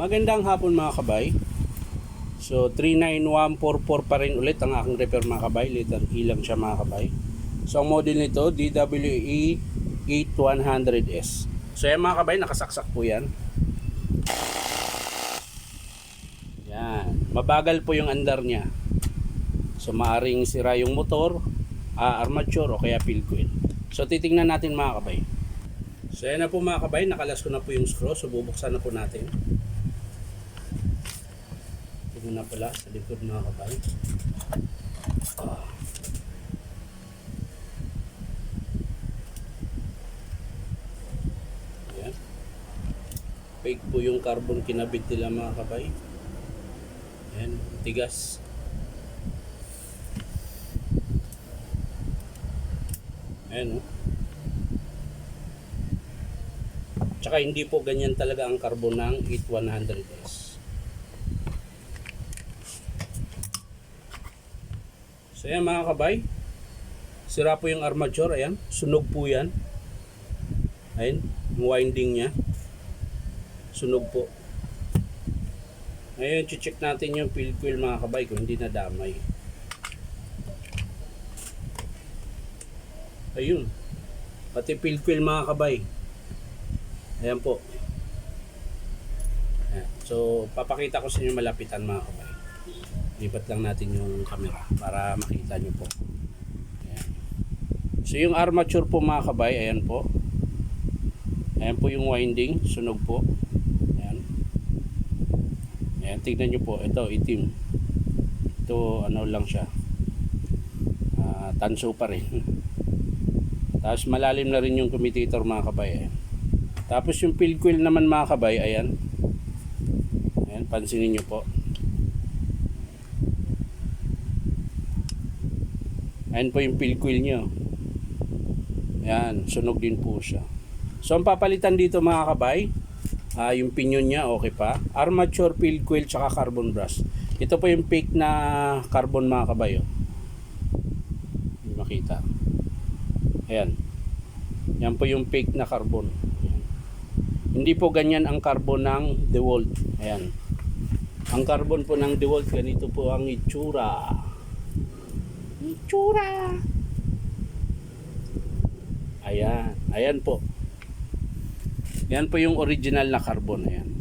Magandang hapon mga kabay. So 39144 pa rin ulit ang aking repair mga kabay. Letter E lang siya mga kabay. So ang model nito DWE 8100S. So yan mga kabay, nakasaksak po yan. Yan. Mabagal po yung andar niya. So maaring sira yung motor, armature o kaya fuel coil. So titingnan natin mga kabay. So yan na po mga kabay, nakalas ko na po yung screw. So bubuksan na po natin. Ito na pala sa likod mga kabay. Ayan. Fake po yung carbon kinabit nila mga kabay. Ayan, tigas. Ayan o. Tsaka hindi po ganyan talaga ang carbon ng 8100S. So yan mga kabay, sira po yung armature, ayan, sunog po yan. Ayan, yung winding nya, sunog po. Ngayon, check natin yung fuel coil mga kabay kung hindi nadamay. Ayun, pati fuel coil mga kabay. Ayan po. Ayan. So, papakita ko sa inyo malapitan mga kabay. Lipat lang natin yung camera para makita nyo po. Ayan. So yung armature po mga kabay, ayan po. Ayan po yung winding, sunog po. Ayan. Ayan, tignan nyo po. Ito, itim. Ito, ano lang siya. Tanso pa rin. Tapos malalim na rin yung commutator mga kabay. Ayan. Tapos yung fuel coil naman mga kabay, ayan. Ayan, pansinin nyo po. Ayan po yung fuel coil nyo. Ayan, sunog din po siya. So ang papalitan dito mga kabay, yung pinion nya okay pa. Armature, fuel coil, tsaka carbon brush. Ito po yung fake na carbon mga kabay. Hindi makita. Ayan. Yan po yung fake na carbon. Ayan. Hindi po ganyan ang carbon ng DeWalt. Ayan. Ang carbon po ng DeWalt, ganito po ang itsura. Itsura. Ayan. Ayan po. Yan po yung original na carbon. Ayan.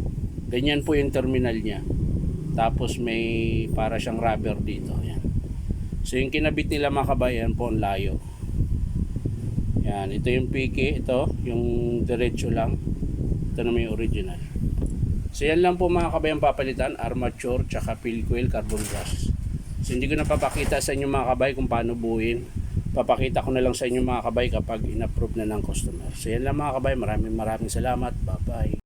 Ganyan po yung terminal niya. Tapos may para siyang rubber dito. Ayan. So yung kinabit nila mga kabayan po ang layo. Ayan. Ito yung piki. Ito. Yung diretso lang. Ito na may original. So yan lang po mga kabayan papalitan. Armature, tsaka fuel coil, carbon brush. So hindi ko na papakita sa inyo mga kabay kung paano buuin. Papakita ko na lang sa inyo mga kabay kapag in-approve na ng customer. So yan lang mga kabay. Maraming salamat. Bye bye.